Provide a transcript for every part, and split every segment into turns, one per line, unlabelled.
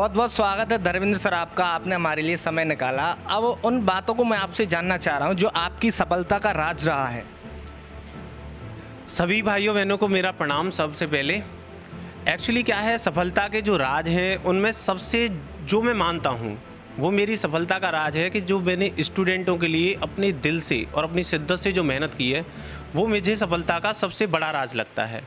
बहुत बहुत स्वागत है धर्मेंद्र सर आपका। आपने हमारे लिए समय निकाला। अब उन बातों को मैं आपसे जानना चाह रहा हूँ जो आपकी सफलता का राज रहा है।
सभी भाइयों बहनों को मेरा प्रणाम। सबसे पहले एक्चुअली क्या है, सफलता के जो राज हैं उनमें सबसे जो मैं मानता हूँ वो मेरी सफलता का राज है कि जो मैंने स्टूडेंटों के लिए अपने दिल से और अपनी शिद्दत से जो मेहनत की है वो मुझे सफलता का सबसे बड़ा राज लगता है।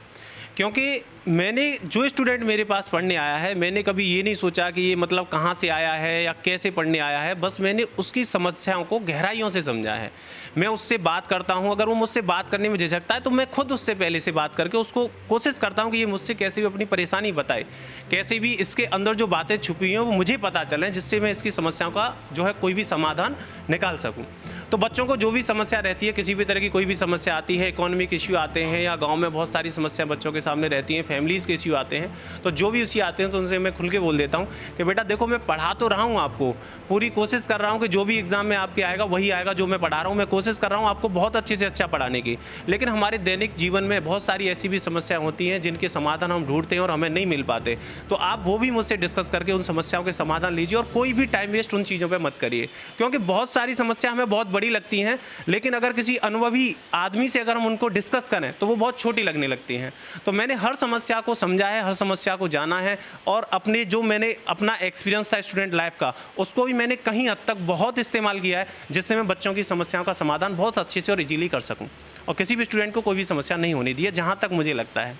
क्योंकि मैंने जो स्टूडेंट मेरे पास पढ़ने आया है, मैंने कभी ये नहीं सोचा कि ये मतलब कहाँ से आया है या कैसे पढ़ने आया है। बस मैंने उसकी समस्याओं को गहराइयों से समझा है। मैं उससे बात करता हूँ, अगर वो मुझसे बात करने में झिझकता है तो मैं खुद उससे पहले से बात करके उसको कोशिश करता हूँ कि ये मुझसे कैसे भी अपनी परेशानी बताए, कैसे भी इसके अंदर जो बातें छुपी हैं वो मुझे पता चलें, जिससे मैं इसकी समस्याओं का जो है कोई भी समाधान निकाल सकूँ। तो बच्चों को जो भी समस्या रहती है, किसी भी तरह की कोई भी समस्या आती है, इकोनॉमिक इश्यू आते हैं या गांव में बहुत सारी समस्याएं बच्चों के सामने रहती हैं, फैमिलीज़ के इश्यू आते हैं, तो जो भी इश्यू आते हैं तो उनसे मैं खुल के बोल देता हूं कि बेटा देखो, मैं पढ़ा तो रहा हूं आपको, पूरी कोशिश कर रहा हूं कि जो भी एग्ज़ाम में आपके आएगा वही आएगा जो मैं पढ़ा रहा हूँ। मैं कोशिश कर रहा हूँ आपको बहुत अच्छे से अच्छा पढ़ाने की, लेकिन हमारे दैनिक जीवन में बहुत सारी ऐसी भी समस्याएँ होती हैं जिनके समाधान हम ढूंढते हैं और हमें नहीं मिल पाते। तो आप वो भी मुझसे डिस्कस करके उन समस्याओं के समाधान लीजिए और कोई भी टाइम वेस्ट उन चीज़ों पर मत करिए, क्योंकि बहुत सारी समस्या हमें बहुत बड़ी लगती हैं, लेकिन अगर किसी अनुभवी आदमी से अगर हम उनको डिस्कस करें तो वो बहुत छोटी लगने लगती हैं। तो मैंने हर समस्या को समझा है, हर समस्या को जाना है और अपने जो मैंने अपना एक्सपीरियंस था स्टूडेंट लाइफ का उसको भी मैंने कहीं हद तक बहुत इस्तेमाल किया है, जिससे मैं बच्चों की समस्याओं का समाधान बहुत अच्छे से और इजीली कर सकूं और किसी भी स्टूडेंट को कोई भी समस्या नहीं होने दी है, जहाँ तक मुझे लगता है।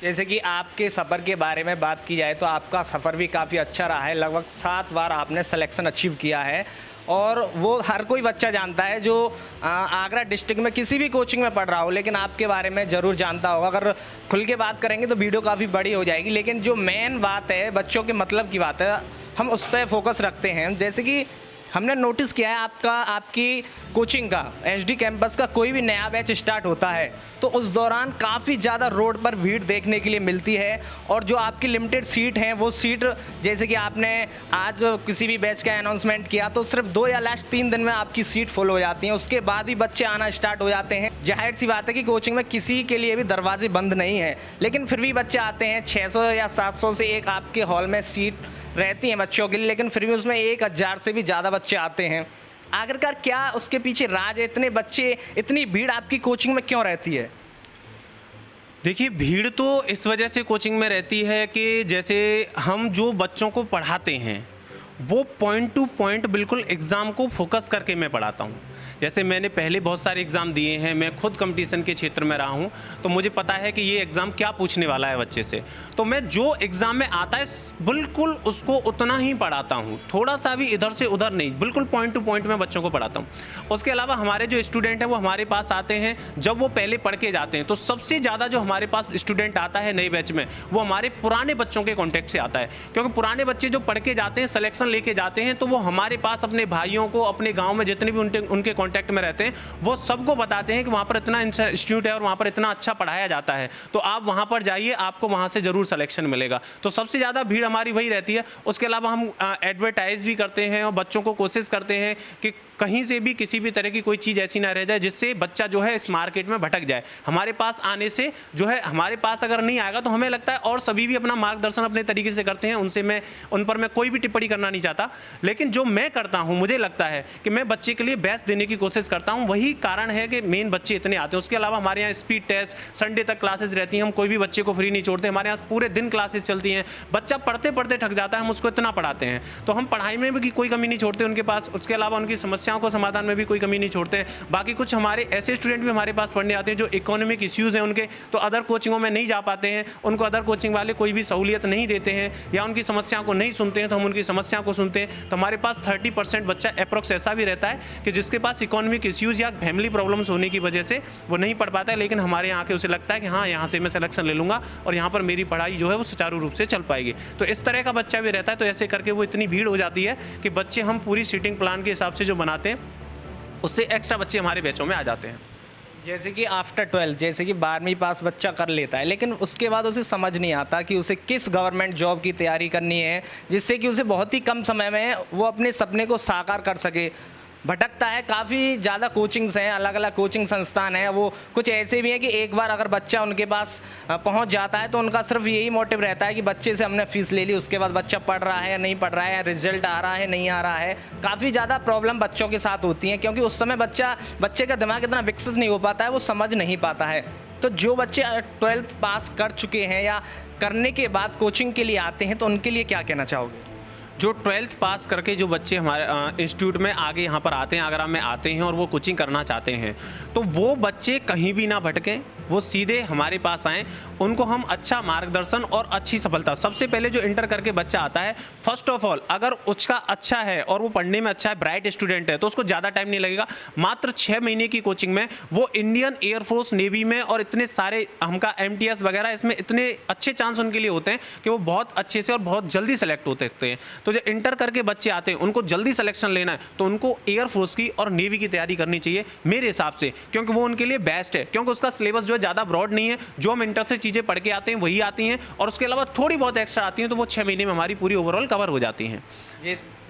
जैसे कि आपके सफ़र के बारे में बात की जाए तो आपका सफ़र भी काफ़ी अच्छा रहा है। लगभग 7 बार आपने सिलेक्शन अचीव किया है और वो हर कोई बच्चा जानता है जो आगरा डिस्ट्रिक्ट में किसी भी कोचिंग में पढ़ रहा हो, लेकिन आपके बारे में ज़रूर जानता होगा। अगर खुल के बात करेंगे तो वीडियो काफ़ी बड़ी हो जाएगी, लेकिन जो मेन बात है बच्चों के मतलब की बात है, हम उस पर फोकस रखते हैं। जैसे कि हमने नोटिस किया है आपकी कोचिंग का एचडी कैंपस का कोई भी नया बैच स्टार्ट होता है तो उस दौरान काफ़ी ज़्यादा रोड पर भीड़ देखने के लिए मिलती है, और जो आपकी लिमिटेड सीट हैं वो सीट, जैसे कि आपने आज किसी भी बैच का अनाउंसमेंट किया तो सिर्फ 2 या लास्ट 3 दिन में आपकी सीट फुल हो जाती हैं, उसके बाद ही बच्चे आना स्टार्ट हो जाते हैं। जाहिर सी बात है कि कोचिंग में किसी के लिए भी दरवाजे बंद नहीं है, लेकिन फिर भी बच्चे आते हैं। 600 या 700 से एक आपके हॉल में सीट रहती हैं बच्चों के लिए, लेकिन फिर भी उसमें 1000 से भी ज़्यादा बच्चे आते हैं। आखिरकार क्या उसके पीछे राज है? इतने बच्चे, इतनी भीड़ आपकी कोचिंग में क्यों रहती है?
देखिए, भीड़ तो इस वजह से कोचिंग में रहती है कि जैसे हम जो बच्चों को पढ़ाते हैं वो पॉइंट टू पॉइंट बिल्कुल एग्ज़ाम को फोकस करके मैं पढ़ाता हूँ। जैसे मैंने पहले बहुत सारे एग्ज़ाम दिए हैं, मैं खुद कंपटीशन के क्षेत्र में रहा हूँ, तो मुझे पता है कि ये एग्ज़ाम क्या पूछने वाला है बच्चे से। तो मैं जो एग्ज़ाम में आता है बिल्कुल उसको उतना ही पढ़ाता हूँ, थोड़ा सा भी इधर से उधर नहीं, बिल्कुल पॉइंट टू पॉइंट मैं बच्चों को पढ़ाता हूँ। उसके अलावा हमारे जो स्टूडेंट हैं वो हमारे पास आते हैं, जब वो पहले पढ़ के जाते हैं तो सबसे ज़्यादा जो हमारे पास स्टूडेंट आता है नए बैच में वो हमारे पुराने बच्चों के कॉन्टेक्ट से आता है, क्योंकि पुराने बच्चे जो पढ़ के जाते हैं, सिलेक्शन लेके जाते हैं, तो वो हमारे पास अपने भाइयों को, अपने गाँव में जितने भी उनके कॉन्टैक्ट में रहते हैं वो सबको बताते हैं कि वहाँ पर इतना इंस्टीट्यूट है और वहाँ पर इतना अच्छा पढ़ाया जाता है, तो आप वहाँ पर जाइए, आपको वहाँ से ज़रूर सिलेक्शन मिलेगा। तो सबसे ज़्यादा भीड़ हमारी वही रहती है। उसके अलावा हम एडवर्टाइज भी करते हैं और बच्चों को कोशिश करते हैं कि कहीं से भी किसी भी तरह की कोई चीज़ ऐसी ना रह जाए जिससे बच्चा जो है इस मार्केट में भटक जाए। हमारे पास आने से जो है, हमारे पास अगर नहीं आएगा तो हमें लगता है, और सभी भी अपना मार्गदर्शन अपने तरीके से करते हैं, उन पर मैं कोई भी टिप्पणी करना नहीं चाहता, लेकिन जो मैं करता हूँ मुझे लगता है कि मैं बच्चे के लिए बेस्ट देने की कोशिश करता हूँ, वही कारण है कि मेन बच्चे इतने आते हैं। उसके अलावा हमारे यहाँ स्पीड टेस्ट, संडे तक क्लासेस रहती हैं, हम कोई भी बच्चे को फ्री नहीं छोड़ते, हमारे यहाँ पूरे दिन क्लासेस चलती हैं। बच्चा पढ़ते पढ़ते थक जाता है, हम उसको इतना पढ़ाते हैं, तो हम पढ़ाई में भी कोई कमी नहीं छोड़ते उनके पास। उसके अलावा उनकी समस्याओं को समाधान में भी कोई कमी नहीं छोड़ते हैं। बाकी कुछ हमारे ऐसे स्टूडेंट भी हमारे पास पढ़ने आते हैं जो इकोनॉमिक इश्यूज़ हैं उनके, तो अदर कोचिंगों में नहीं जा पाते हैं, उनको अदर कोचिंग वाले कोई भी सहूलियत नहीं देते हैं या उनकी समस्याओं को नहीं सुनते हैं, तो हम उनकी समस्याओं को सुनते हैं। तो हमारे पास 30% बच्चा अप्रोक्स ऐसा भी रहता है कि जिसके पास इकोनॉमिक इश्यूज़ या फैमिली प्रॉब्लम्स होने की वजह से वो नहीं पढ़ पाता है, लेकिन हमारे यहाँ के उसे लगता है कि हाँ, यहाँ से मैं सिलेक्शन ले लूँगा और यहाँ पर मेरी पढ़ाई जो है वो सुचारू रूप से चल पाएगी। तो इस तरह का बच्चा भी रहता है। तो ऐसे करके वो इतनी भीड़ हो जाती है कि बच्चे हम पूरी सीटिंग प्लान के हिसाब से जो बनाते हैं उससे एक्स्ट्रा बच्चे हमारे बैचों में आ जाते हैं।
जैसे कि आफ्टर 12, जैसे कि 12वीं पास बच्चा कर लेता है, लेकिन उसके बाद उसे समझ नहीं आता कि उसे किस गवर्नमेंट जॉब की तैयारी करनी है जिससे कि उसे बहुत ही कम समय में वो अपने सपने को साकार कर सके। भटकता है। काफ़ी ज़्यादा कोचिंग्स हैं, अलग अलग कोचिंग संस्थान हैं, वो कुछ ऐसे भी हैं कि एक बार अगर बच्चा उनके पास पहुंच जाता है तो उनका सिर्फ यही मोटिव रहता है कि बच्चे से हमने फ़ीस ले ली, उसके बाद बच्चा पढ़ रहा है या नहीं पढ़ रहा है, रिजल्ट आ रहा है नहीं आ रहा है। काफ़ी ज़्यादा प्रॉब्लम बच्चों के साथ होती हैं, क्योंकि उस समय बच्चे का दिमाग इतना विकसित नहीं हो पाता है, वो समझ नहीं पाता है। तो जो बच्चे 12th पास कर चुके हैं या करने के बाद कोचिंग के लिए आते हैं, तो उनके लिए क्या कहना चाहोगे?
जो 12th पास करके जो बच्चे हमारे इंस्टीट्यूट में आगे यहाँ पर आते हैं, आगरा में आते हैं और वो कोचिंग करना चाहते हैं, तो वो बच्चे कहीं भी ना भटकें, वो सीधे हमारे पास आएँ, उनको हम अच्छा मार्गदर्शन और अच्छी सफलता। सबसे पहले जो इंटर करके बच्चा आता है, फर्स्ट ऑफ ऑल अगर उसका अच्छा है और वो पढ़ने में अच्छा है, ब्राइट स्टूडेंट है, तो उसको ज़्यादा टाइम नहीं लगेगा। मात्र 6 महीने की कोचिंग में वो इंडियन एयरफोर्स, नेवी में और इतने सारे हमका MTS वगैरह, इसमें इतने अच्छे चांस उनके लिए होते हैं कि वो बहुत अच्छे से और बहुत जल्दी सेलेक्ट होते हैं। तो जो इंटर करके बच्चे आते हैं, उनको जल्दी सिलेक्शन लेना है, तो उनको एयरफोर्स की और नेवी की तैयारी करनी चाहिए मेरे हिसाब से, क्योंकि वो उनके लिए बेस्ट है, क्योंकि उसका सिलेबस जो है ज़्यादा ब्रॉड नहीं है। जो हम इंटर से चीज़ें पढ़ के आते हैं वही आती हैं, और उसके अलावा थोड़ी बहुत एक्स्ट्रा आती हैं, तो वो 6 महीने में हमारी पूरी ओवरऑल कवर हो जाती हैं।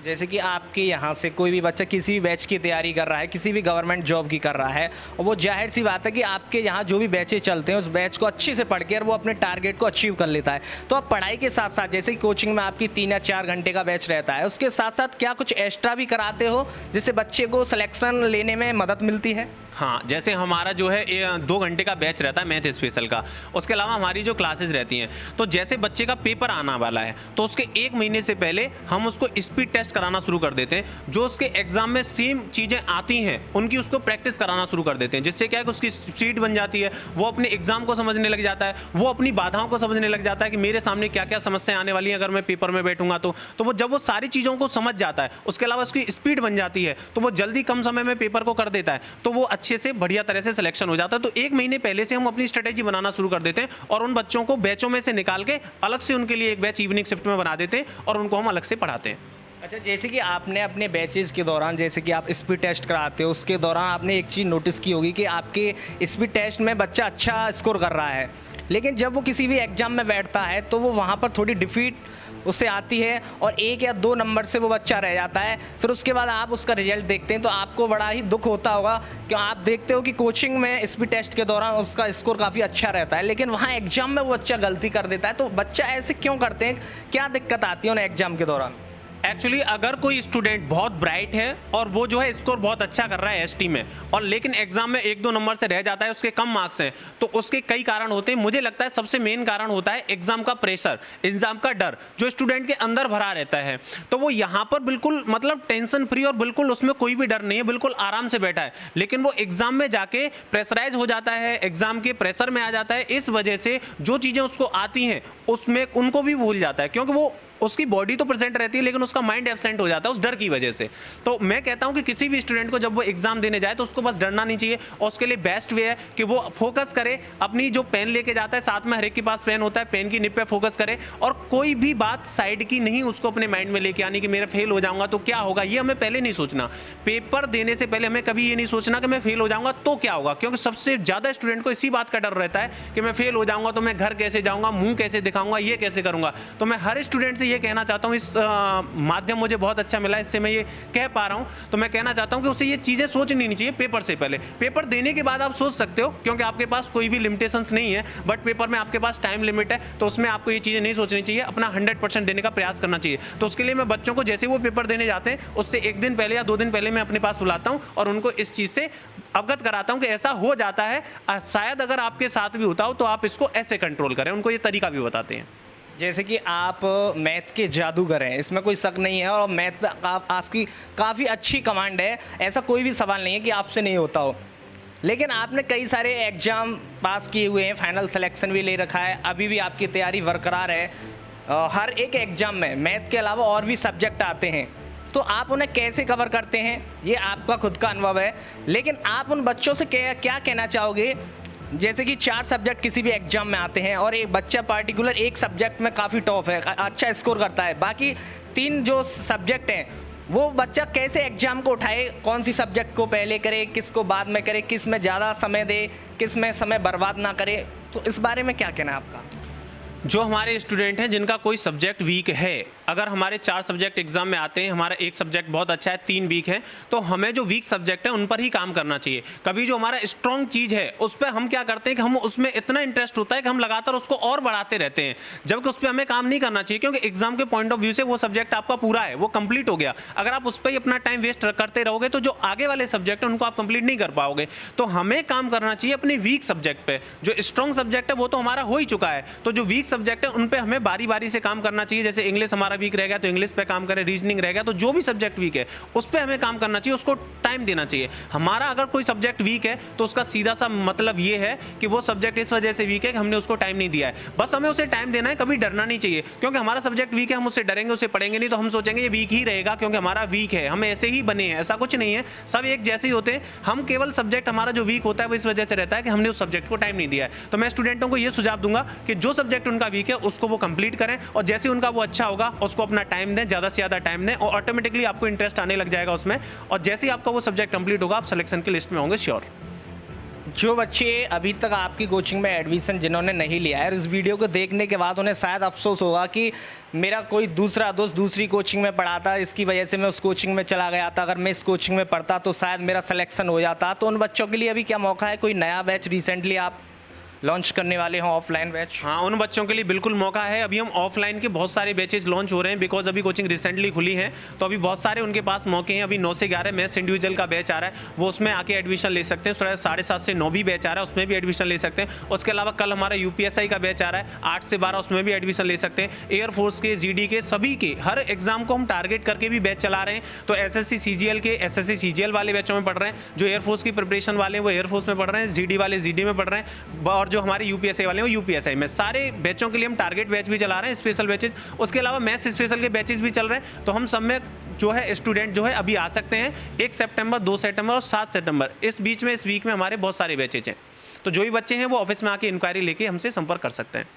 जैसे कि आपके यहाँ से कोई भी बच्चा किसी भी बैच की तैयारी कर रहा है, किसी भी गवर्नमेंट जॉब की कर रहा है, और वो जाहिर सी बात है कि आपके यहाँ जो भी बैचेज चलते हैं उस बैच को अच्छे से पढ़ के और वो अपने टारगेट को अचीव कर लेता है। तो आप पढ़ाई के साथ साथ, जैसे कि कोचिंग में आपकी 3 या 4 घंटे का बैच रहता है, उसके साथ साथ क्या कुछ एक्स्ट्रा भी कराते हो जिससे बच्चे को सिलेक्शन लेने में मदद मिलती है?
हाँ, जैसे हमारा जो है 2 घंटे का बैच रहता है मैथ स्पेशल का, उसके अलावा हमारी जो क्लासेस रहती हैं, तो जैसे बच्चे का पेपर आना वाला है तो उसके 1 महीने से पहले हम उसको स्पीड टेस्ट कराना शुरू कर देते हैं। जो उसके एग्जाम में सेम चीज़ें आती हैं उनकी उसको प्रैक्टिस कराना शुरू कर देते हैं, जिससे क्या है कि उसकी स्पीड बन जाती है, वो अपने एग्जाम को समझने लग जाता है, वो अपनी बाधाओं को समझने लग जाता है कि मेरे सामने क्या क्या समस्याएं आने वाली हैं अगर मैं पेपर में बैठूंगा तो वो जब वो सारी चीज़ों को समझ जाता है, उसके अलावा उसकी स्पीड बन जाती है, तो वो जल्दी कम समय में पेपर को कर देता है, तो वो अच्छे से बढ़िया तरह से सिलेक्शन हो जाता है। तो 1 महीने पहले से हम अपनी स्ट्रेटेजी बनाना शुरू कर देते हैं और उन बच्चों को बैचों में से निकाल के अलग से उनके लिए एक बैच इवनिंग शिफ्ट में बना देते हैं और उनको हम अलग से पढ़ाते हैं।
अच्छा, जैसे कि आपने अपने बैचेज के दौरान, जैसे कि आप स्पीड टेस्ट कराते हो, उसके दौरान आपने एक चीज़ नोटिस की होगी कि आपके स्पीड टेस्ट में बच्चा अच्छा स्कोर कर रहा है, लेकिन जब वो किसी भी एग्ज़ाम में बैठता है तो वो वहाँ पर थोड़ी डिफीट उससे आती है और 1 या 2 नंबर से वो बच्चा रह जाता है। फिर उसके बाद आप उसका रिजल्ट देखते हैं तो आपको बड़ा ही दुख होता होगा कि आप देखते हो कि कोचिंग में स्पीड टेस्ट के दौरान उसका स्कोर काफ़ी अच्छा रहता है, लेकिन वहाँ एग्ज़ाम में वो बच्चा गलती कर देता है। तो बच्चा ऐसे क्यों करते हैं, क्या दिक्कत आती है उन्हें एग्ज़ाम के दौरान?
एक्चुअली अगर कोई स्टूडेंट बहुत ब्राइट है और वो जो है स्कोर बहुत अच्छा कर रहा है एसटी में, और लेकिन एग्जाम में 1-2 नंबर से रह जाता है, उसके कम मार्क्स हैं, तो उसके कई कारण होते हैं। मुझे लगता है सबसे मेन कारण होता है एग्जाम का प्रेशर, एग्जाम का डर जो स्टूडेंट के अंदर भरा रहता है। तो वो यहाँ पर बिल्कुल मतलब टेंशन फ्री और बिल्कुल उसमें कोई भी डर नहीं है, बिल्कुल आराम से बैठा है, लेकिन वो एग्जाम में जाके प्रेशराइज हो जाता है, एग्जाम के प्रेशर में आ जाता है। इस वजह से जो चीज़ें उसको आती हैं उसमें उनको भी भूल जाता है, क्योंकि वो उसकी बॉडी तो प्रेजेंट रहती है लेकिन उसका माइंड एब्सेंट हो जाता है उस डर की वजह से। तो मैं कहता हूं कि किसी भी स्टूडेंट को जब वो एग्जाम देने जाए तो उसको बस डरना नहीं चाहिए, और उसके लिए बेस्ट वे है कि वो फोकस करे, अपनी जो पेन लेके जाता है साथ में, हर एक के पास पेन होता है, पेन की निप पे फोकस करे और कोई भी बात साइड की नहीं उसको अपने माइंड में लेके आनी कि मेरा फेल हो जाऊंगा तो क्या होगा, ये हमें पहले नहीं सोचना। पेपर देने से पहले हमें कभी ये नहीं सोचना कि मैं फेल हो जाऊंगा तो क्या होगा, क्योंकि सबसे ज्यादा स्टूडेंट को इसी बात का डर रहता है कि मैं फेल हो जाऊंगा तो मैं घर कैसे जाऊंगा, मुंह कैसे दिखाऊंगा, ये कैसे करूंगा। तो मैं हर स्टूडेंट से ये कहना चाहता हूँ, इस माध्यम मुझे बहुत अच्छा मिला, इससे मैं ये कह पा रहा हूं, तो मैं कहना चाहता हूं कि उसे ये चीजें सोचनी नहीं चाहिए पेपर से पहले। पेपर देने के बाद आप सोच सकते हो क्योंकि आपके पास कोई भी लिमिटेशंस नहीं है, बट पेपर में आपके पास टाइम लिमिट है, तो उसमें आपको ये चीजें नहीं सोचनी चाहिए, अपना 100% देने का प्रयास करना चाहिए। तो उसके लिए मैं बच्चों को जैसे वो पेपर देने जाते हैं उससे 1 दिन पहले या 2 दिन पहले मैं अपने पास बुलाता हूं और उनको इस चीज से अवगत कराता हूं कि ऐसा हो जाता है, शायद अगर आपके साथ भी होता हो तो आप इसको ऐसे कंट्रोल करें, उनको ये तरीका भी बताते हैं।
जैसे कि आप मैथ के जादूगर हैं, इसमें कोई शक नहीं है, और मैथ पे आपकी काफ़ी अच्छी कमांड है, ऐसा कोई भी सवाल नहीं है कि आपसे नहीं होता हो। लेकिन आपने कई सारे एग्ज़ाम पास किए हुए हैं, फाइनल सिलेक्शन भी ले रखा है, अभी भी आपकी तैयारी बरकरार है। हर एक एग्ज़ाम में मैथ के अलावा और भी सब्जेक्ट आते हैं, तो आप उन्हें कैसे कवर करते हैं ये आपका खुद का अनुभव है, लेकिन आप उन बच्चों से क्या कहना चाहोगे? जैसे कि 4 सब्जेक्ट किसी भी एग्जाम में आते हैं और एक बच्चा पार्टिकुलर एक सब्जेक्ट में काफ़ी टॉप है, अच्छा स्कोर करता है, बाकी 3 जो सब्जेक्ट हैं वो बच्चा कैसे एग्जाम को उठाए, कौन सी सब्जेक्ट को पहले करे, किसको बाद में करे, किस में ज़्यादा समय दे, किस में समय बर्बाद ना करे, तो इस बारे में क्या कहना है आपका?
जो हमारे स्टूडेंट हैं जिनका कोई सब्जेक्ट वीक है, अगर हमारे 4 सब्जेक्ट एग्जाम में आते हैं, हमारा एक सब्जेक्ट बहुत अच्छा है, 3 वीक है, तो हमें जो वीक सब्जेक्ट है उन पर ही काम करना चाहिए। कभी जो हमारा स्ट्रॉन्ग चीज़ है उस पर हम क्या करते हैं कि हम उसमें इतना इंटरेस्ट होता है कि हम लगातार उसको और बढ़ाते रहते हैं, जबकि उस पर हमें काम नहीं करना चाहिए, क्योंकि एग्जाम के पॉइंट ऑफ व्यू से वो सब्जेक्ट आपका पूरा है, वो कंप्लीट हो गया। अगर आप उस पर ही अपना टाइम वेस्ट करते रहोगे तो जो आगे वाले सब्जेक्ट है उनको आप कंप्लीट नहीं कर पाओगे। तो हमें काम करना चाहिए अपने वीक सब्जेक्ट पे। जो स्ट्रॉन्ग सब्जेक्ट है वो तो हमारा हो ही चुका है, तो जो वीक सब्जेक्ट है उन पे हमें बारी बारी से काम करना चाहिए। जैसे इंग्लिश हमारा वीक रह गया तो इंग्लिश पे काम करें, रीजनिंग रह गया तो जो भी सब्जेक्ट वीक है उस पे हमें काम करना चाहिए, उसको टाइम देना चाहिए। हमारा अगर कोई सब्जेक्ट वीक है तो उसका सीधा सा मतलब ये है कि वो सब्जेक्ट इस वजह से वीक है कि हमने उसको टाइम नहीं दिया है। बस हमें उसे टाइम देना है, कभी डरना नहीं चाहिए, क्योंकि हमारा सब्जेक्ट वीक है, हम उससे डरेंगे, उसे पढ़ेंगे नहीं तो हम सोचेंगे ये वीक ही रहेगा क्योंकि हमारा वीक है, हम ऐसे ही बने हैं। ऐसा कुछ नहीं है, सब एक जैसे ही होते हैं। हम केवल सब्जेक्ट हमारा जो वीक होता है वो इस वजह से रहता है कि हमने उस सब्जेक्ट को टाइम नहीं दिया है। तो मैं स्टूडेंटों को ये सुझाव दूंगा कि जो सब्जेक्ट उनका वीक है उसको वो कंप्लीट करें, और जैसे उनका वो अच्छा होगा उसको अपना टाइम दें, ज़्यादा से ज़्यादा टाइम दें, और ऑटोमेटिकली आपको इंटरेस्ट आने लग जाएगा उसमें, और जैसे ही आपका वो सब्जेक्ट कंप्लीट होगा आप सिलेक्शन की लिस्ट में होंगे श्योर।
जो बच्चे अभी तक आपकी कोचिंग में एडमिशन जिन्होंने नहीं लिया है, इस वीडियो को देखने के बाद उन्हें शायद अफसोस होगा कि मेरा कोई दूसरा दोस्त दूसरी कोचिंग में पढ़ा था, इसकी वजह से मैं उस कोचिंग में चला गया था, अगर मैं इस कोचिंग में पढ़ता तो शायद मेरा सिलेक्शन हो जाता। तो उन बच्चों के लिए अभी क्या मौका है? कोई नया बैच रिसेंटली आप लॉन्च करने वाले हों, ऑफलाइन बैच?
हाँ, उन बच्चों के लिए बिल्कुल मौका है। अभी हम ऑफलाइन के बहुत सारे बैचेज लॉन्च हो रहे हैं, बिकॉज अभी कोचिंग रिसेंटली खुली है, तो अभी बहुत सारे उनके पास मौके हैं। अभी 9 से 11 मैथ्स इंडिविजुअल का बैच आ रहा है, वो उसमें आके एडमिशन ले सकते हैं। 7:30 से 9 भी बैच आ रहा है, उसमें भी एडमिशन ले सकते हैं। उसके अलावा कल हमारा UPSI का बैच आ रहा है 8 से 12, उसमें भी एडमिशन ले सकते हैं। एयरफोर्स के, GD के, सभी के हर एग्जाम को हम टारगेट करके भी बैच चला रहे हैं। तो SSC CGL के SSC CGL वाले बैचों में पढ़ रहे हैं, जो एयरफोर्स की प्रिपरेशन वाले हैं वो एयरफोर्स में पढ़ रहे हैं, GD वाले GD में पढ़ रहे हैं, और जो हमारे UPSI वाले हैं UPSI में। सारे बैचों के लिए हम टारगेट बैच भी चला रहे हैं, स्पेशल बैचेज। उसके अलावा मैथ्स स्पेशल के बैचेज भी चल रहे हैं। तो हम सब में जो है स्टूडेंट जो है अभी आ सकते हैं 1 सितंबर, 2 सितंबर और 7 सितंबर, इस बीच में, इस वीक में हमारे बहुत सारे बैचेज हैं। तो जो भी बच्चे हैं वो ऑफिस में आके इंक्वायरी लेके हमसे संपर्क कर सकते हैं।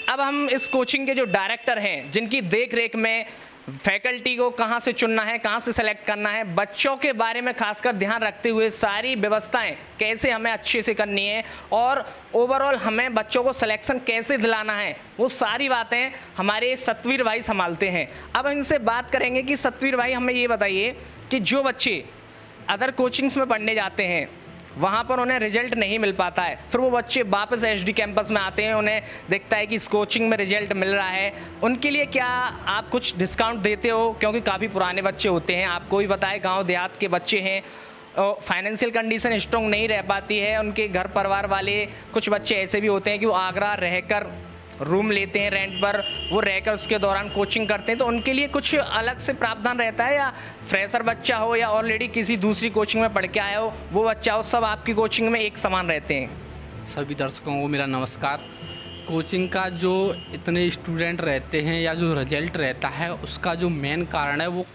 अब हम इस कोचिंग के जो डायरेक्टर हैं, जिनकी देख रेख में फैकल्टी को कहाँ से चुनना है, कहाँ से सेलेक्ट करना है, बच्चों के बारे में खासकर ध्यान रखते हुए सारी व्यवस्थाएं कैसे हमें अच्छे से करनी है और ओवरऑल हमें बच्चों को सिलेक्शन कैसे दिलाना है, वो सारी बातें हमारे सतवीर भाई संभालते हैं। अब हम इनसे बात करेंगे कि सतवीर भाई हमें ये बताइए कि जो बच्चे अदर कोचिंग्स में पढ़ने जाते हैं वहाँ पर उन्हें रिजल्ट नहीं मिल पाता है, फिर वो बच्चे वापस HD कैंपस में आते हैं, उन्हें दिखता है कि इस कोचिंग में रिजल्ट मिल रहा है, उनके लिए क्या आप कुछ डिस्काउंट देते हो? क्योंकि काफ़ी पुराने बच्चे होते हैं, आपको भी पता है गांव देहात के बच्चे हैं, फाइनेंशियल कंडीशन स्ट्रॉन्ग नहीं रह पाती है, उनके घर परिवार वाले, कुछ बच्चे ऐसे भी होते हैं कि वो आगरा रहकर रूम लेते हैं रेंट पर, वो रहकर उसके दौरान कोचिंग करते हैं। तो उनके लिए कुछ अलग से प्रावधान रहता है, या फ्रेशर बच्चा हो या ऑलरेडी किसी दूसरी कोचिंग में पढ़ के आया हो, वो बच्चा हो, सब आपकी कोचिंग में एक समान रहते हैं?
सभी दर्शकों को मेरा नमस्कार। कोचिंग का जो इतने स्टूडेंट रहते हैं या जो रिजल्ट रहता है उसका जो मेन कारण है, वो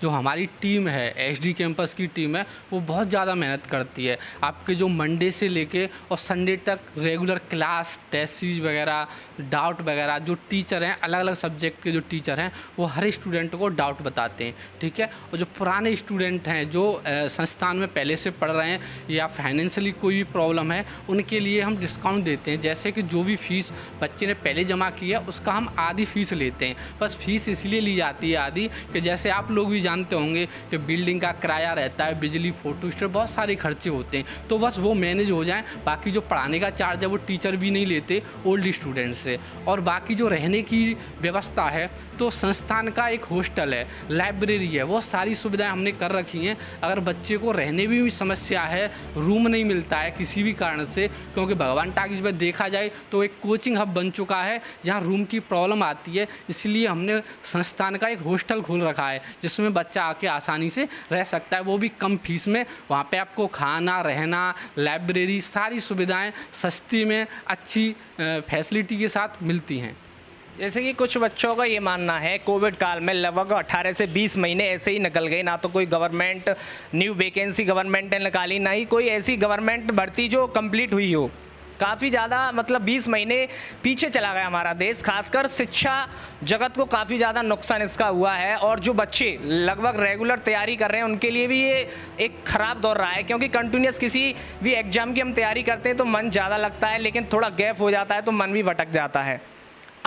जो हमारी टीम है, HD कैंपस की टीम है, वो बहुत ज़्यादा मेहनत करती है। आपके जो मंडे से लेके और संडे तक रेगुलर क्लास, टेस्ट सीरीज वगैरह, डाउट वगैरह, जो टीचर हैं, अलग अलग सब्जेक्ट के जो टीचर हैं, वो हर स्टूडेंट को डाउट बताते हैं, ठीक है। और जो पुराने स्टूडेंट हैं, जो संस्थान में पहले से पढ़ रहे हैं या फाइनेंशियली कोई भी प्रॉब्लम है, उनके लिए हम डिस्काउंट देते हैं। जैसे कि जो भी फ़ीस बच्चे ने पहले जमा की है उसका हम आधी फ़ीस लेते हैं। बस फ़ीस इसलिए ली जाती है आधी कि जैसे आप लोग भी जानते होंगे कि बिल्डिंग का किराया रहता है, बिजली, फोटो स्टेट, बहुत सारे खर्चे होते हैं, तो बस वो मैनेज हो जाएं। बाकी जो पढ़ाने का चार्ज है वो टीचर भी नहीं लेते ओल्ड स्टूडेंट से। और बाकी जो रहने की व्यवस्था है, तो संस्थान का एक हॉस्टल है, लाइब्रेरी है, वो सारी सुविधाएं हमने कर रखी हैं। अगर बच्चे को रहने भी समस्या है, रूम नहीं मिलता है किसी भी कारण से, क्योंकि भगवान टाकीज में देखा जाए तो एक कोचिंग हब बन चुका है जहाँ रूम की प्रॉब्लम आती है, इसलिए हमने संस्थान का एक हॉस्टल खोल रखा है जिसमें बच्चा आके आसानी से रह सकता है, वो भी कम फीस में। वहाँ पे आपको खाना, रहना, लाइब्रेरी, सारी सुविधाएं सस्ती में अच्छी फैसिलिटी के साथ मिलती हैं।
जैसे कि कुछ बच्चों का ये मानना है कोविड काल में लगभग 18 से 20 महीने ऐसे ही निकल गए, ना तो कोई गवर्नमेंट न्यू वैकेंसी गवर्नमेंट ने निकाली, ना ही कोई ऐसी गवर्नमेंट भर्ती जो कंप्लीट हुई हो। काफ़ी ज़्यादा मतलब 20 महीने पीछे चला गया हमारा देश, खासकर शिक्षा जगत को काफ़ी ज़्यादा नुकसान इसका हुआ है। और जो बच्चे लगभग रेगुलर तैयारी कर रहे हैं उनके लिए भी ये एक ख़राब दौर रहा है, क्योंकि कंटिन्यूस किसी भी एग्ज़ाम की हम तैयारी करते हैं तो मन ज़्यादा लगता है, लेकिन थोड़ा गैप हो जाता है तो मन भी भटक जाता है।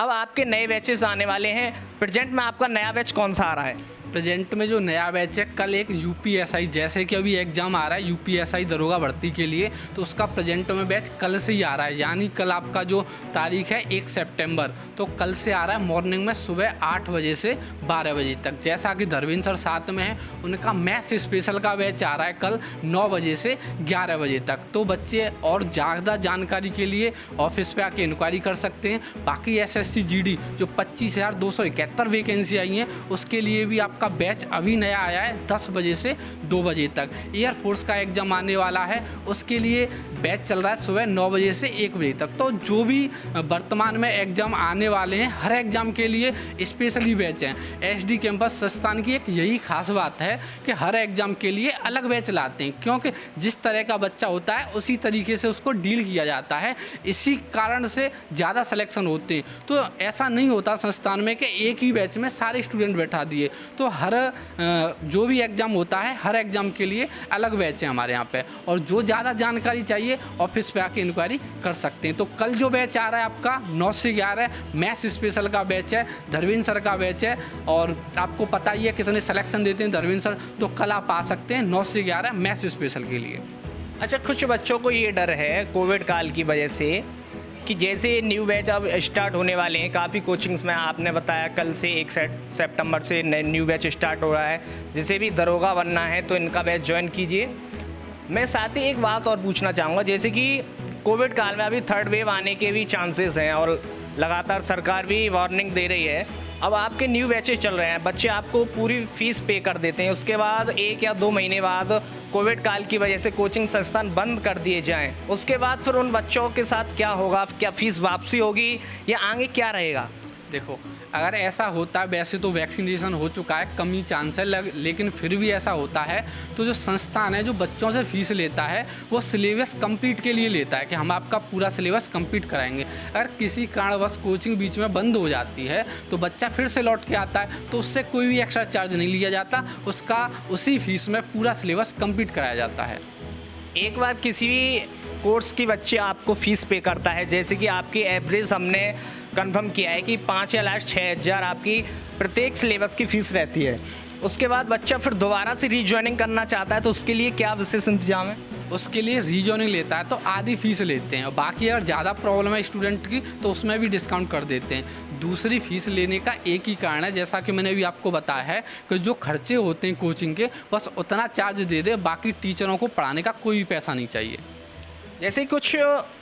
अब आपके नए बैचेस आने वाले हैं, प्रेजेंट में आपका नया बैच कौन सा आ रहा है?
प्रेजेंट में जो नया बैच है, कल एक यूपीएसआई, जैसे कि अभी एग्ज़ाम आ रहा है यूपीएसआई दरोगा भर्ती के लिए, तो उसका प्रेजेंट में बैच कल से ही आ रहा है। यानी कल आपका जो तारीख है 1 सितंबर, तो कल से आ रहा है मॉर्निंग में सुबह 8 बजे से 12 बजे तक। जैसा कि धर्मेंद्र सर साथ में हैं, उनका मैथ्स स्पेशल का बैच आ रहा है कल 9 बजे से 11 बजे तक। तो बच्चे और ज़्यादा जानकारी के लिए ऑफिस पे आके इंक्वायरी कर सकते हैं। बाकी एसएससी जीडी जो 25,271 वैकेंसी आई हैं, उसके लिए भी आपका बैच अभी नया आया है 10 बजे से 2 बजे तक। एयरफोर्स का एग्ज़ाम आने वाला है, उसके लिए बैच चल रहा है सुबह 9 बजे से 1 बजे तक। तो जो भी वर्तमान में एग्ज़ाम आने वाले हैं, हर एग्ज़ाम के लिए स्पेशली बैच हैं। एसडी कैंपस संस्थान की एक यही खास बात है कि हर एग्ज़ाम के लिए अलग बैच लाते हैं, क्योंकि जिस तरह का बच्चा होता है उसी तरीके से उसको डील किया जाता है। इसी कारण से ज़्यादा सिलेक्शन होते हैं। तो ऐसा नहीं होता संस्थान में कि एक ही बैच में सारे स्टूडेंट बैठा दिए। तो हर जो भी एग्ज़ाम होता है, हर एग्ज़ाम के लिए अलग बैच है हमारे यहाँ पे। और जो ज़्यादा जानकारी चाहिए ऑफिस पे आके इंक्वायरी कर सकते हैं। तो कल जो बैच आ रहा है आपका 9 से 11 मैथ्स स्पेशल का बैच है, धर्मेंद्र सर का बैच है। और आपको पता ही है कितने सिलेक्शन देते हैं धर्मेंद्र सर, तो कल आप आ सकते हैं 9 से 11 मैथ्स स्पेशल के लिए।
अच्छा, कुछ बच्चों को ये डर है कोविड काल की वजह से कि जैसे न्यू बैच अब स्टार्ट होने वाले हैं, काफ़ी कोचिंग्स में आपने बताया कल से 1 सितंबर से न्यू बैच स्टार्ट हो रहा है। जिसे भी दरोगा बनना है तो इनका बैच ज्वाइन कीजिए। मैं साथ ही एक बात और पूछना चाहूँगा, जैसे कि कोविड काल में अभी 3rd वेव आने के भी चांसेस हैं और लगातार सरकार भी वार्निंग दे रही है। अब आपके न्यू बैचेस चल रहे हैं, बच्चे आपको पूरी फीस पे कर देते हैं, उसके बाद 1 या 2 महीने बाद कोविड काल की वजह से कोचिंग संस्थान बंद कर दिए जाएं, उसके बाद फिर उन बच्चों के साथ क्या होगा? क्या फ़ीस वापसी होगी या आगे क्या रहेगा?
देखो, अगर ऐसा होता है, वैसे तो वैक्सीनेशन हो चुका है, कम ही चांस है, लेकिन फिर भी ऐसा होता है तो जो संस्थान है जो बच्चों से फीस लेता है वो सिलेबस कंप्लीट के लिए लेता है कि हम आपका पूरा सिलेबस कंप्लीट कराएंगे। अगर किसी कारणवश कोचिंग बीच में बंद हो जाती है तो बच्चा फिर से लौट के आता है, तो उससे कोई भी एक्स्ट्रा चार्ज नहीं लिया जाता, उसका उसी फीस में पूरा सिलेबस कंप्लीट कराया जाता है।
एक बार किसी भी कोर्स की बच्चे आपको फ़ीस पे करता है, जैसे कि आपकी एवरेज हमने कंफर्म किया है कि 5 या लास्ट 6,000 आपकी प्रत्येक सिलेबस की फ़ीस रहती है, उसके बाद बच्चा फिर दोबारा से रीजॉइनिंग करना चाहता है तो उसके लिए क्या विशेष इंतजाम है?
उसके लिए रीजॉइनिंग लेता है तो आधी फीस लेते हैं, और बाकी अगर ज़्यादा प्रॉब्लम है स्टूडेंट की तो उसमें भी डिस्काउंट कर देते हैं। दूसरी फीस लेने का एक ही कारण है, जैसा कि मैंने अभी आपको बताया है कि जो खर्चे होते हैं कोचिंग के, बस उतना चार्ज दे दे, बाकी टीचरों को पढ़ाने का कोई पैसा नहीं चाहिए।
जैसे कुछ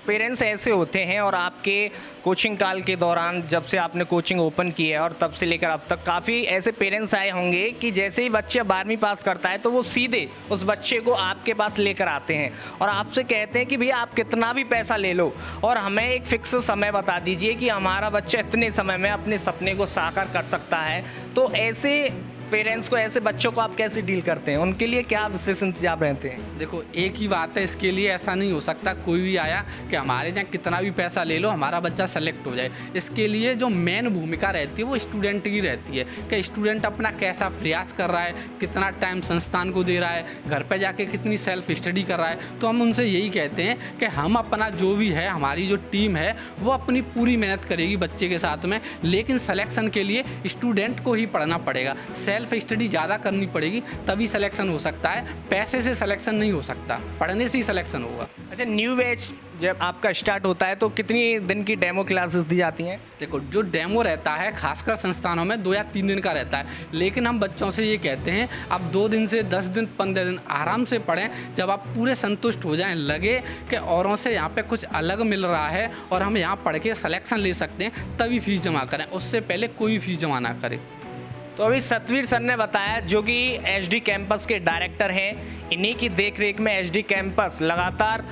पेरेंट्स ऐसे होते हैं और आपके कोचिंग काल के दौरान जब से आपने कोचिंग ओपन की है और तब से लेकर अब तक काफ़ी ऐसे पेरेंट्स आए होंगे कि जैसे ही बच्चा 12वीं पास करता है तो वो सीधे उस बच्चे को आपके पास लेकर आते हैं और आपसे कहते हैं कि भैया आप कितना भी पैसा ले लो और हमें एक फिक्स समय बता दीजिए कि हमारा बच्चा इतने समय में अपने सपने को साकार कर सकता है। तो ऐसे पेरेंट्स को, ऐसे बच्चों को आप कैसे डील करते हैं? उनके लिए क्या विशेष इंतजाम रहते हैं?
देखो, एक ही बात है, इसके लिए ऐसा नहीं हो सकता कोई भी आया कि हमारे यहाँ कितना भी पैसा ले लो हमारा बच्चा सेलेक्ट हो जाए। इसके लिए जो मेन भूमिका रहती है वो स्टूडेंट की रहती है कि स्टूडेंट अपना कैसा प्रयास कर रहा है, कितना टाइम संस्थान को दे रहा है, घर पर जाके कितनी सेल्फ स्टडी कर रहा है। तो हम उनसे यही कहते हैं कि हम अपना जो भी है, हमारी जो टीम है वो अपनी पूरी मेहनत करेगी बच्चे के साथ में, लेकिन सिलेक्शन के लिए स्टूडेंट को ही पढ़ना पड़ेगा, सेल्फ स्टडी ज़्यादा करनी पड़ेगी, तभी सिलेक्शन हो सकता है। पैसे से सिलेक्शन नहीं हो सकता, पढ़ने से ही सिलेक्शन होगा।
अच्छा, न्यू बैच जब आपका स्टार्ट होता है तो कितनी दिन की डेमो क्लासेस दी जाती हैं?
देखो, जो डेमो रहता है खासकर संस्थानों में 2 या 3 दिन का रहता है, लेकिन हम बच्चों से ये कहते हैं आप 2 दिन से 10 दिन 15 दिन आराम से पढ़ें। जब आप पूरे संतुष्ट हो जाएं, लगे कि औरों से यहाँ पे कुछ अलग मिल रहा है और हम यहाँ पढ़ के सिलेक्शन ले सकते हैं, तभी फीस जमा करें, उससे पहले कोई फीस जमा ना करें।
तो अभी सतवीर सर ने बताया, जो कि एचडी कैंपस के डायरेक्टर हैं, इन्हीं की देखरेख में एचडी कैंपस लगातार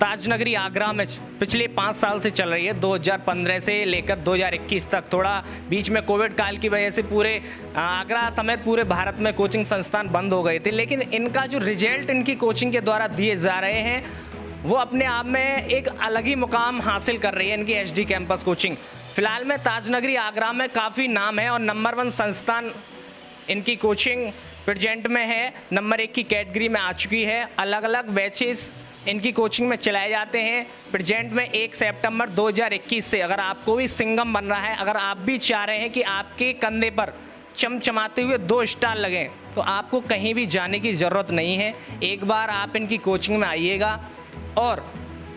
ताजनगरी आगरा में पिछले 5 साल से चल रही है। 2015 से लेकर 2021 तक, थोड़ा बीच में कोविड काल की वजह से पूरे आगरा समेत पूरे भारत में कोचिंग संस्थान बंद हो गए थे, लेकिन इनका जो रिजल्ट इनकी कोचिंग के द्वारा दिए जा रहे हैं वो अपने आप में एक अलग ही मुकाम हासिल कर रही है इनकी एचडी कैंपस कोचिंग। फिलहाल में ताजनगरी आगरा में काफ़ी नाम है और नंबर 1 संस्थान इनकी कोचिंग प्रेजेंट में है, नंबर 1 की कैटेगरी में आ चुकी है। अलग अलग बैचेस इनकी कोचिंग में चलाए जाते हैं। प्रेजेंट में 1 सितंबर 2021 से अगर आपको भी सिंघम बन रहा है, अगर आप भी चाह रहे हैं कि आपके कंधे पर चमचमाते हुए 2 स्टार लगें, तो आपको कहीं भी जाने की ज़रूरत नहीं है। एक बार आप इनकी कोचिंग में आइएगा और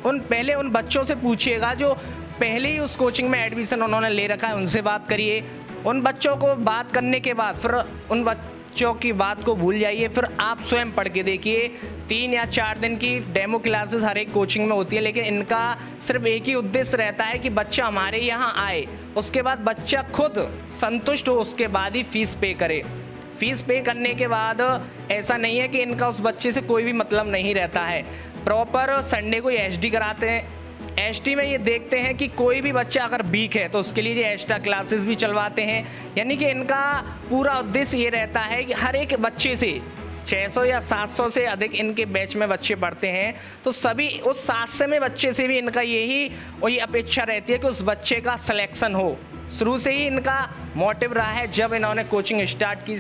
पहले उन बच्चों से पूछिएगा जो पहले ही उस कोचिंग में एडमिशन उन्होंने ले रखा है, उनसे बात करिए। उन बच्चों को बात करने के बाद फिर उन बच्चों की बात को भूल जाइए, फिर आप स्वयं पढ़ के देखिए। 3 या 4 दिन की डेमो क्लासेस हर एक कोचिंग में होती है, लेकिन इनका सिर्फ एक ही उद्देश्य रहता है कि बच्चा हमारे यहाँ आए, उसके बाद बच्चा खुद संतुष्ट हो, उसके बाद ही फीस पे करे। फीस पे करने के बाद ऐसा नहीं है कि इनका उस बच्चे से कोई भी मतलब नहीं रहता है। प्रॉपर संडे को ये HD कराते हैं। HD में ये देखते हैं कि कोई भी बच्चा अगर वीक है तो उसके लिए ये एक्स्ट्रा क्लासेस भी चलवाते हैं। यानी कि इनका पूरा उद्देश्य ये रहता है कि हर एक बच्चे से 600 या 700 से अधिक इनके बैच में बच्चे पढ़ते हैं, तो सभी उस 700 में बच्चे से भी इनका यही अपेक्षा रहती है कि उस बच्चे का सिलेक्शन हो। शुरू से ही इनका मोटिव रहा है। जब इन्होंने कोचिंग स्टार्ट की,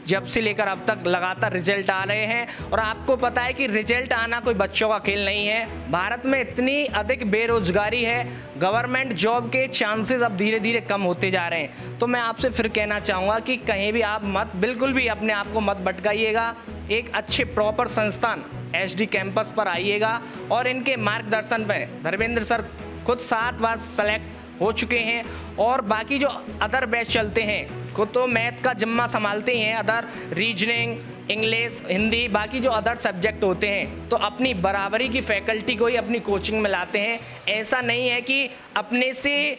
जब से लेकर अब तक लगातार रिजल्ट आ रहे हैं। और आपको पता है कि रिजल्ट आना कोई बच्चों का खेल नहीं है। भारत में इतनी अधिक बेरोजगारी है, गवर्नमेंट जॉब के चांसेस अब धीरे धीरे कम होते जा रहे हैं। तो मैं आपसे फिर कहना चाहूँगा कि कहीं भी आप बिल्कुल भी अपने आप को मत भटकाइएगा। एक अच्छे प्रॉपर संस्थान HD कैंपस पर आइएगा और इनके मार्गदर्शन पर धर्मेंद्र सर खुद 7 बार सेलेक्ट हो चुके हैं। और बाकी जो अदर बैच चलते हैं, खुद तो मैथ का जिम्मा संभालते ही हैं, अदर रीजनिंग, इंग्लिश, हिंदी, बाकी जो अदर सब्जेक्ट होते हैं, तो अपनी बराबरी की फैकल्टी को ही अपनी कोचिंग में लाते हैं। ऐसा नहीं है कि अपने से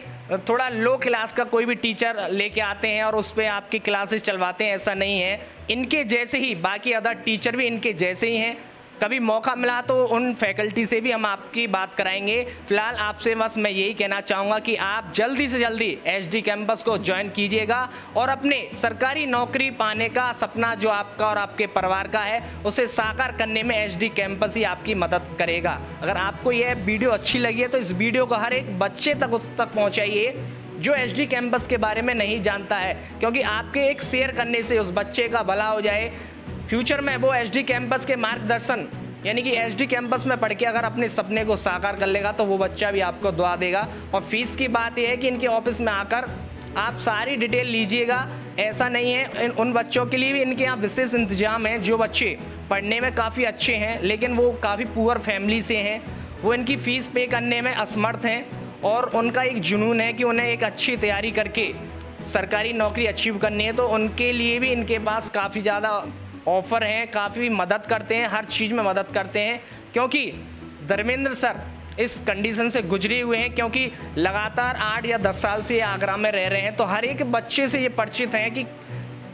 थोड़ा लो क्लास का कोई भी टीचर लेके आते हैं और उस पर आपकी क्लासेस चलवाते हैं, ऐसा नहीं है। इनके जैसे ही बाकी अदर टीचर भी इनके जैसे ही हैं। कभी मौका मिला तो उन फैकल्टी से भी हम आपकी बात कराएंगे। फिलहाल आपसे बस मैं यही कहना चाहूँगा कि आप जल्दी से जल्दी HD कैंपस को ज्वाइन कीजिएगा और अपने सरकारी नौकरी पाने का सपना जो आपका और आपके परिवार का है, उसे साकार करने में HD कैंपस ही आपकी मदद करेगा। अगर आपको यह वीडियो अच्छी लगी है तो इस वीडियो को हर एक बच्चे तक उस तक पहुँचाइए जो HD कैंपस के बारे में नहीं जानता है, क्योंकि आपके एक शेयर करने से उस बच्चे का भला हो जाए। फ्यूचर में वो HD कैंपस के मार्गदर्शन यानी कि HD कैंपस में पढ़ के अगर अपने सपने को साकार कर लेगा तो वो बच्चा भी आपको दुआ देगा। और फीस की बात यह है कि इनके ऑफिस में आकर आप सारी डिटेल लीजिएगा। ऐसा नहीं है, उन बच्चों के लिए भी इनके यहाँ विशेष इंतजाम है जो बच्चे पढ़ने में काफ़ी अच्छे हैं लेकिन वो काफ़ी पुअर फैमिली से हैं, वो इनकी फ़ीस पे करने में असमर्थ हैं और उनका एक जुनून है कि उन्हें एक अच्छी तैयारी करके सरकारी नौकरी अचीव करनी है। तो उनके लिए भी इनके पास काफ़ी ज़्यादा ऑफ़र हैं, काफ़ी मदद करते हैं, हर चीज़ में मदद करते हैं। क्योंकि धर्मेंद्र सर इस कंडीशन से गुजरे हुए हैं, क्योंकि लगातार 8 या 10 साल से ये आगरा में रह रहे हैं, तो हर एक बच्चे से ये परिचित हैं कि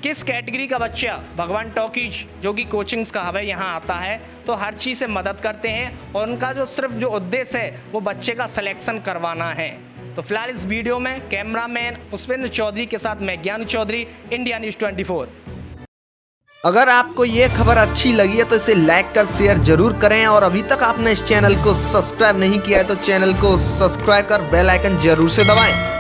किस कैटेगरी का बच्चा भगवान टॉकीज जो कि कोचिंग्स का हब है यहाँ आता है, तो हर चीज़ से मदद करते हैं। और उनका जो सिर्फ जो उद्देश्य है वो बच्चे का सिलेक्शन करवाना है। तो फिलहाल इस वीडियो में कैमरामैन पुष्पेंद्र चौधरी के साथ मैं ज्ञान चौधरी, इंडिया न्यूज़ 24।
अगर आपको ये खबर अच्छी लगी है तो इसे लाइक कर शेयर जरूर करें और अभी तक आपने इस चैनल को सब्सक्राइब नहीं किया है तो चैनल को सब्सक्राइब कर बेल आइकन जरूर से दबाएं।